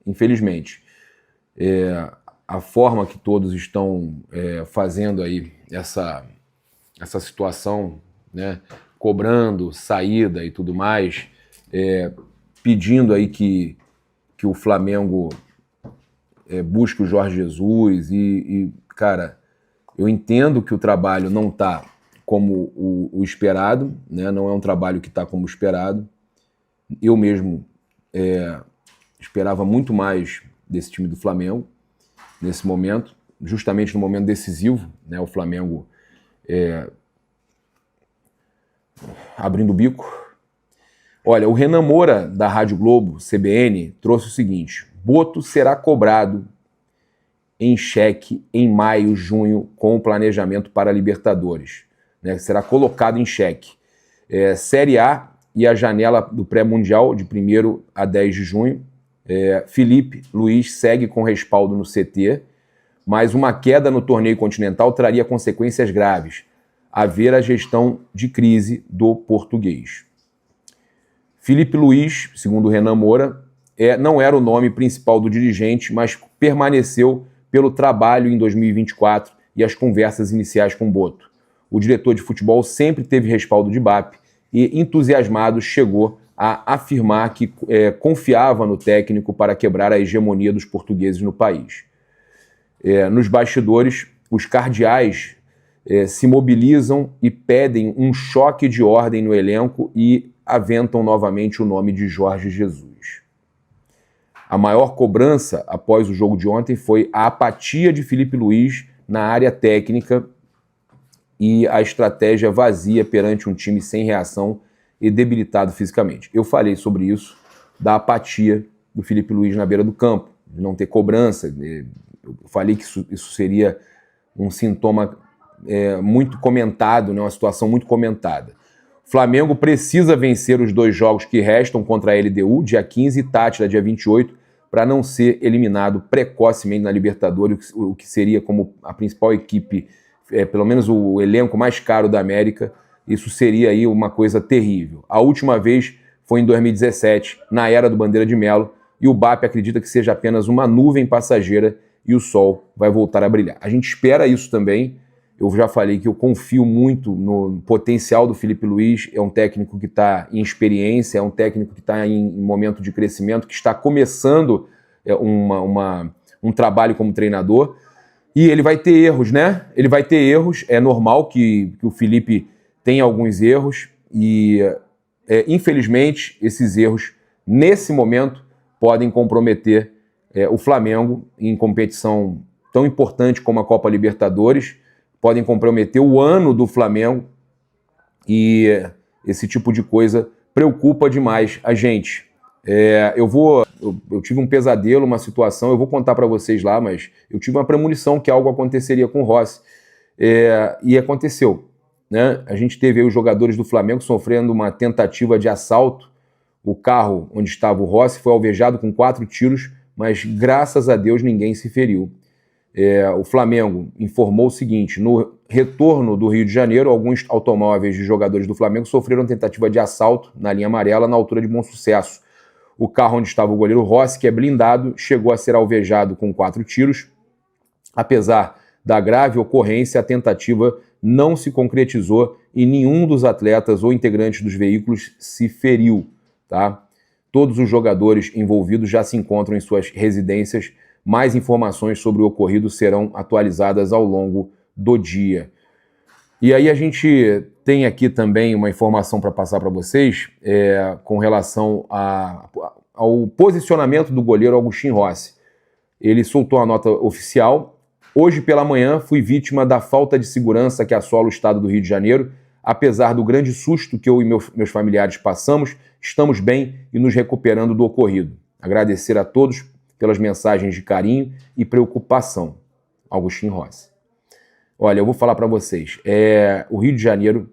infelizmente. A forma que todos estão fazendo aí essa situação, né, cobrando saída e tudo mais, pedindo aí que o Flamengo busque o Jorge Jesus e, cara, eu entendo que o trabalho não está como o esperado, né, não é um trabalho que está como esperado. Eu mesmo esperava muito mais desse time do Flamengo nesse momento, justamente no momento decisivo, né, o Flamengo abrindo o bico. Olha, o Renan Moura, da Rádio Globo, CBN, trouxe o seguinte: Boto será cobrado em cheque em maio, junho, com o planejamento para a Libertadores. Né, será colocado em cheque. Série A e a janela do pré-mundial, de 1º a 10 de junho. Felipe Luiz segue com respaldo no CT, mas uma queda no torneio continental traria consequências graves, a ver a gestão de crise do português. Felipe Luiz, segundo o Renan Moura, não era o nome principal do dirigente, mas permaneceu pelo trabalho em 2024 e as conversas iniciais com Boto. O diretor de futebol sempre teve respaldo de BAP e, entusiasmado, chegou a afirmar que confiava no técnico para quebrar a hegemonia dos portugueses no país. Nos bastidores, os cardeais se mobilizam e pedem um choque de ordem no elenco e aventam novamente o nome de Jorge Jesus. A maior cobrança após o jogo de ontem foi a apatia de Felipe Luiz na área técnica e a estratégia vazia perante um time sem reação e debilitado fisicamente. Eu falei sobre isso, da apatia do Felipe Luiz na beira do campo, de não ter cobrança. Eu falei que isso seria um sintoma muito comentado, né, uma situação muito comentada. O Flamengo precisa vencer os 2 jogos que restam contra a LDU, dia 15, e Tátira, dia 28, para não ser eliminado precocemente na Libertadores, o que seria como a principal equipe, pelo menos o elenco mais caro da América. Isso seria aí uma coisa terrível. A última vez foi em 2017, na era do Bandeira de Melo, e o BAP acredita que seja apenas uma nuvem passageira e o sol vai voltar a brilhar. A gente espera isso também. Eu já falei que eu confio muito no potencial do Felipe Luiz. É um técnico que está em experiência, é um técnico que está em momento de crescimento, que está começando um trabalho como treinador. E ele vai ter erros, né? Ele vai ter erros. É normal que o Felipe tenha alguns erros e, infelizmente, esses erros, nesse momento, podem comprometer o Flamengo em competição tão importante como a Copa Libertadores, podem comprometer o ano do Flamengo e esse tipo de coisa preocupa demais a gente. Eu tive um pesadelo, uma situação, eu vou contar para vocês lá, mas eu tive uma premonição que algo aconteceria com o Rossi e aconteceu. Né? A gente teve aí os jogadores do Flamengo sofrendo uma tentativa de assalto. O carro onde estava o Rossi foi alvejado com 4 tiros, mas graças a Deus ninguém se feriu. O Flamengo informou o seguinte: no retorno do Rio de Janeiro, alguns automóveis de jogadores do Flamengo sofreram tentativa de assalto na linha amarela, na altura de Bom Sucesso. O carro onde estava o goleiro Rossi, que é blindado, chegou a ser alvejado com 4 tiros. Apesar da grave ocorrência, a tentativa não se concretizou e nenhum dos atletas ou integrantes dos veículos se feriu. Tá? Todos os jogadores envolvidos já se encontram em suas residências. Mais informações sobre o ocorrido serão atualizadas ao longo do dia. E aí a gente tem aqui também uma informação para passar para vocês com relação ao posicionamento do goleiro Agustin Rossi. Ele soltou a nota oficial. Hoje pela manhã fui vítima da falta de segurança que assola o estado do Rio de Janeiro. Apesar do grande susto que eu e meus familiares passamos, estamos bem e nos recuperando do ocorrido. Agradecer a todos pelas mensagens de carinho e preocupação. Agustin Rossi. Olha, eu vou falar para vocês, o Rio de Janeiro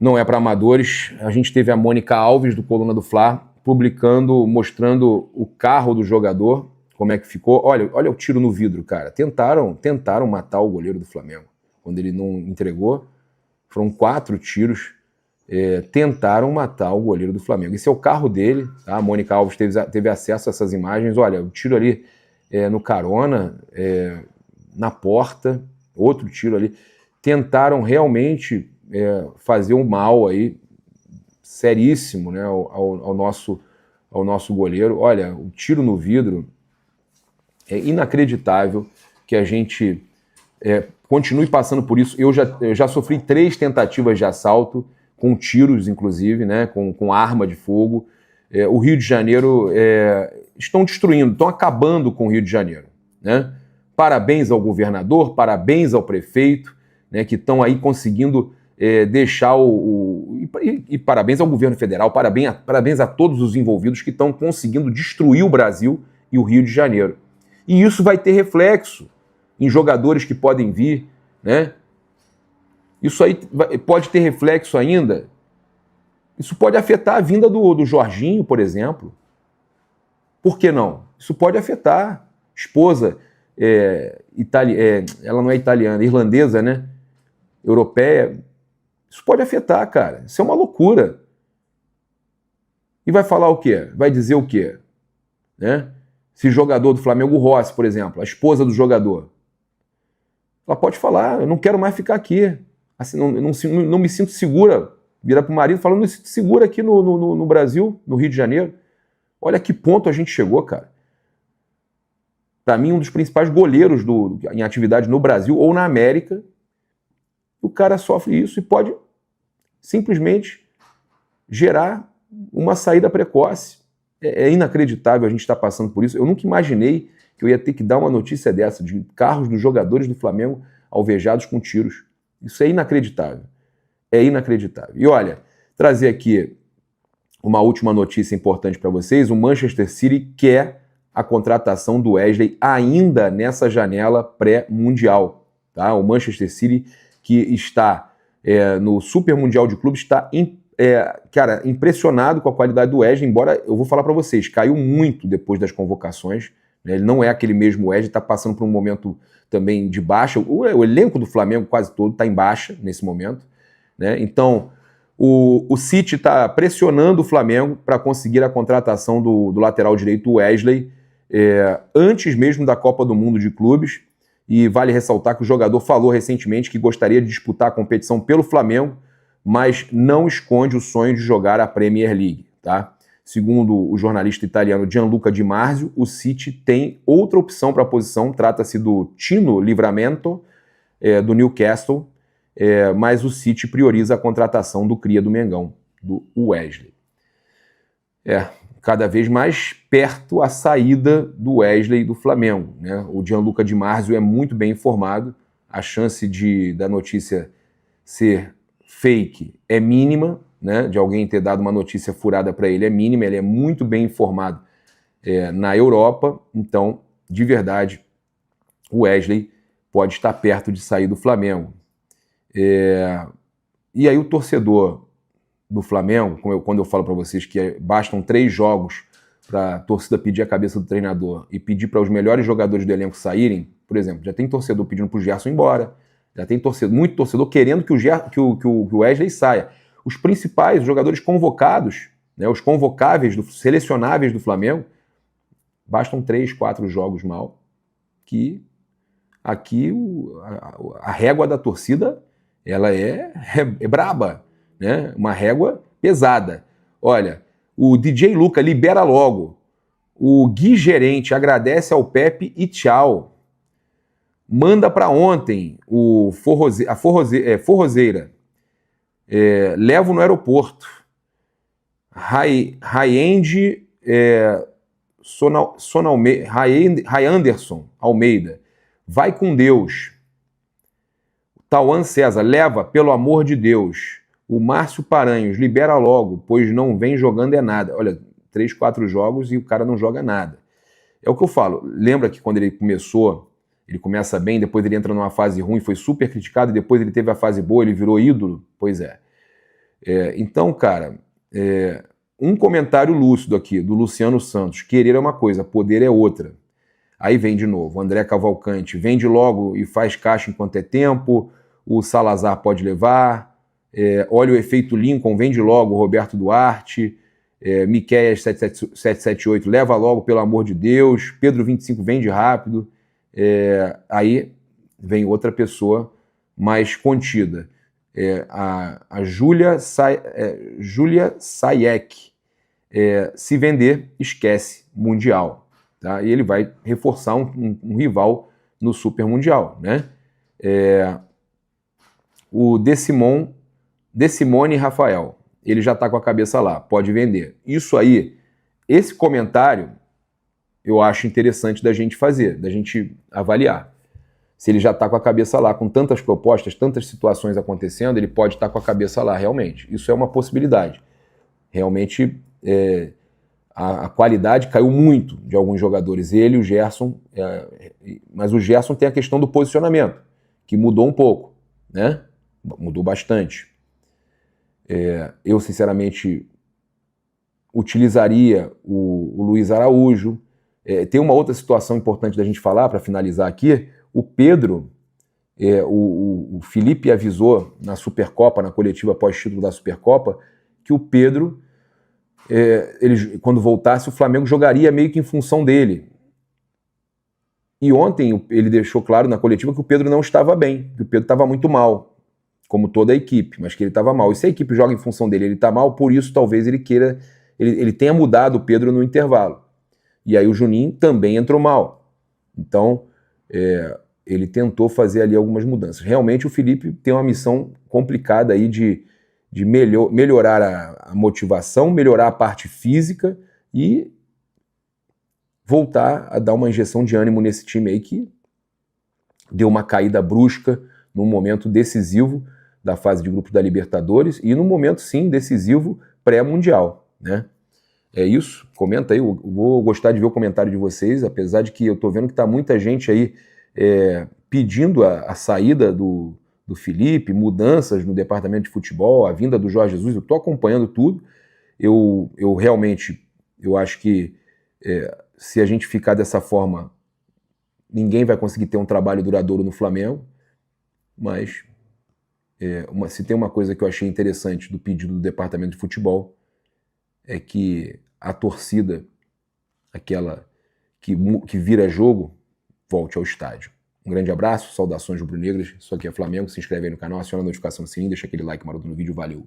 não é para amadores. A gente teve a Mônica Alves, do Coluna do Fla, publicando, mostrando o carro do jogador, como é que ficou. Olha o tiro no vidro, cara. Tentaram matar o goleiro do Flamengo. Quando ele não entregou, foram 4 tiros. tentaram matar o goleiro do Flamengo. Esse é o carro dele, tá? A Mônica Alves teve acesso a essas imagens. Olha, o tiro ali no carona, na porta, outro tiro ali. Tentaram realmente fazer um mal aí, seríssimo, né, ao nosso goleiro. Olha, o tiro no vidro é inacreditável que a gente continue passando por isso. Eu já sofri 3 tentativas de assalto, com tiros, inclusive, né, com arma de fogo. O Rio de Janeiro estão destruindo, estão acabando com o Rio de Janeiro, né? Parabéns ao governador, parabéns ao prefeito, né, que estão aí conseguindo deixar e parabéns ao governo federal, parabéns a todos os envolvidos que estão conseguindo destruir o Brasil e o Rio de Janeiro. E isso vai ter reflexo em jogadores que podem vir, né? Isso aí pode ter reflexo ainda. Isso pode afetar a vinda do Jorginho, por exemplo. Por que não? Isso pode afetar. Esposa, ela não é italiana, irlandesa, né? Europeia. Isso pode afetar, cara. Isso é uma loucura. E vai falar o quê? Vai dizer o quê? Né? Se jogador do Flamengo, o Rossi, por exemplo, a esposa do jogador, ela pode falar, eu não quero mais ficar aqui. Assim, não me sinto segura. Vira para o marido falando, não me sinto segura aqui no Brasil, no Rio de Janeiro. Olha que ponto a gente chegou, cara. Para mim, um dos principais goleiros em atividade no Brasil ou na América, o cara sofre isso e pode simplesmente gerar uma saída precoce. É inacreditável a gente estar passando por isso. Eu nunca imaginei que eu ia ter que dar uma notícia dessa, de carros dos jogadores do Flamengo alvejados com tiros. Isso é inacreditável. É inacreditável. E olha, trazer aqui uma última notícia importante para vocês. O Manchester City quer a contratação do Wesley ainda nessa janela pré-mundial. Tá? O Manchester City, que está no Super Mundial de Clubes, está cara, impressionado com a qualidade do Wesley, embora, eu vou falar para vocês, caiu muito depois das convocações, né? Ele não é aquele mesmo Wesley, está passando por um momento também de baixa. O elenco do Flamengo quase todo está em baixa nesse momento, né? Então, o City está pressionando o Flamengo para conseguir a contratação do lateral direito Wesley, antes mesmo da Copa do Mundo de Clubes, e vale ressaltar que o jogador falou recentemente que gostaria de disputar a competição pelo Flamengo, mas não esconde o sonho de jogar a Premier League, tá? Segundo o jornalista italiano Gianluca Di Marzio, o City tem outra opção para a posição, trata-se do Tino Livramento, do Newcastle, mas o City prioriza a contratação do cria do Mengão, do Wesley. Cada vez mais perto a saída do Wesley do Flamengo, né? O Gianluca Di Marzio é muito bem informado, a chance da notícia ser fake é mínima, né? De alguém ter dado uma notícia furada para ele é mínima, ele é muito bem informado na Europa, então, de verdade, o Wesley pode estar perto de sair do Flamengo. E aí o torcedor do Flamengo, quando eu falo para vocês que bastam 3 jogos para a torcida pedir a cabeça do treinador e pedir para os melhores jogadores do elenco saírem, por exemplo, já tem torcedor pedindo para o Gerson ir embora, já tem muito torcedor querendo que o Wesley saia. Os principais, os jogadores convocados, né, os convocáveis, selecionáveis do Flamengo, bastam 3, 4 jogos mal, que aqui a régua da torcida ela é braba, né? Uma régua pesada. Olha, o DJ Luca libera logo, o Gui Gerente agradece ao Pepe e tchau. Manda para ontem a Forrozeira. Levo no aeroporto. Ray Anderson Almeida. Vai com Deus. Tauan César. Leva, pelo amor de Deus. O Márcio Paranhos. Libera logo, pois não vem jogando nada. Olha, 3, 4 jogos e o cara não joga nada. É o que eu falo. Lembra que quando ele começou... Ele começa bem, depois ele entra numa fase ruim, foi super criticado, e depois ele teve a fase boa, ele virou ídolo? Pois é. Então, cara, um comentário lúcido aqui, do Luciano Santos. Querer é uma coisa, poder é outra. Aí vem de novo, André Cavalcante, vende logo e faz caixa enquanto é tempo, o Salazar pode levar, Olha o efeito Lincoln, vende logo, Roberto Duarte. Miqueias 778, leva logo, pelo amor de Deus. Pedro 25, vende rápido. Aí vem outra pessoa mais contida. A Júlia Sayek. Se vender, esquece Mundial. Tá? E ele vai reforçar um rival no Super Mundial. Né? O Decimone Rafael, ele já está com a cabeça lá, pode vender. Isso aí, esse comentário, eu acho interessante da gente fazer, da gente avaliar. Se ele já está com a cabeça lá, com tantas propostas, tantas situações acontecendo, ele pode estar com a cabeça lá, realmente. Isso é uma possibilidade. Realmente, a qualidade caiu muito de alguns jogadores. Ele e o Gerson, mas o Gerson tem a questão do posicionamento, que mudou um pouco, né? Mudou bastante. Eu, sinceramente, utilizaria o Luiz Araújo. Tem uma outra situação importante da gente falar, para finalizar aqui. O Pedro, o Felipe avisou na Supercopa, na coletiva pós-título da Supercopa, que o Pedro, quando voltasse, o Flamengo jogaria meio que em função dele. E ontem ele deixou claro na coletiva que o Pedro não estava bem, que o Pedro estava muito mal, como toda a equipe, mas que ele estava mal. E se a equipe joga em função dele, ele está mal, por isso talvez ele queira, ele tenha mudado o Pedro no intervalo. E aí o Juninho também entrou mal. Então, ele tentou fazer ali algumas mudanças. Realmente o Felipe tem uma missão complicada aí de melhorar a motivação, melhorar a parte física e voltar a dar uma injeção de ânimo nesse time aí que deu uma caída brusca num momento decisivo da fase de grupos da Libertadores e num momento, sim, decisivo pré-mundial, né? É isso, comenta aí, eu vou gostar de ver o comentário de vocês, apesar de que eu tô vendo que tá muita gente aí pedindo a saída do Felipe, mudanças no departamento de futebol, a vinda do Jorge Jesus, eu tô acompanhando tudo, eu realmente, eu acho que se a gente ficar dessa forma, ninguém vai conseguir ter um trabalho duradouro no Flamengo, mas se tem uma coisa que eu achei interessante do pedido do departamento de futebol, é que a torcida, aquela que vira jogo, volte ao estádio. Um grande abraço, saudações rubro-negras, isso aqui é Flamengo, se inscreve aí no canal, aciona a notificação do sininho, deixa aquele like maroto no vídeo, valeu!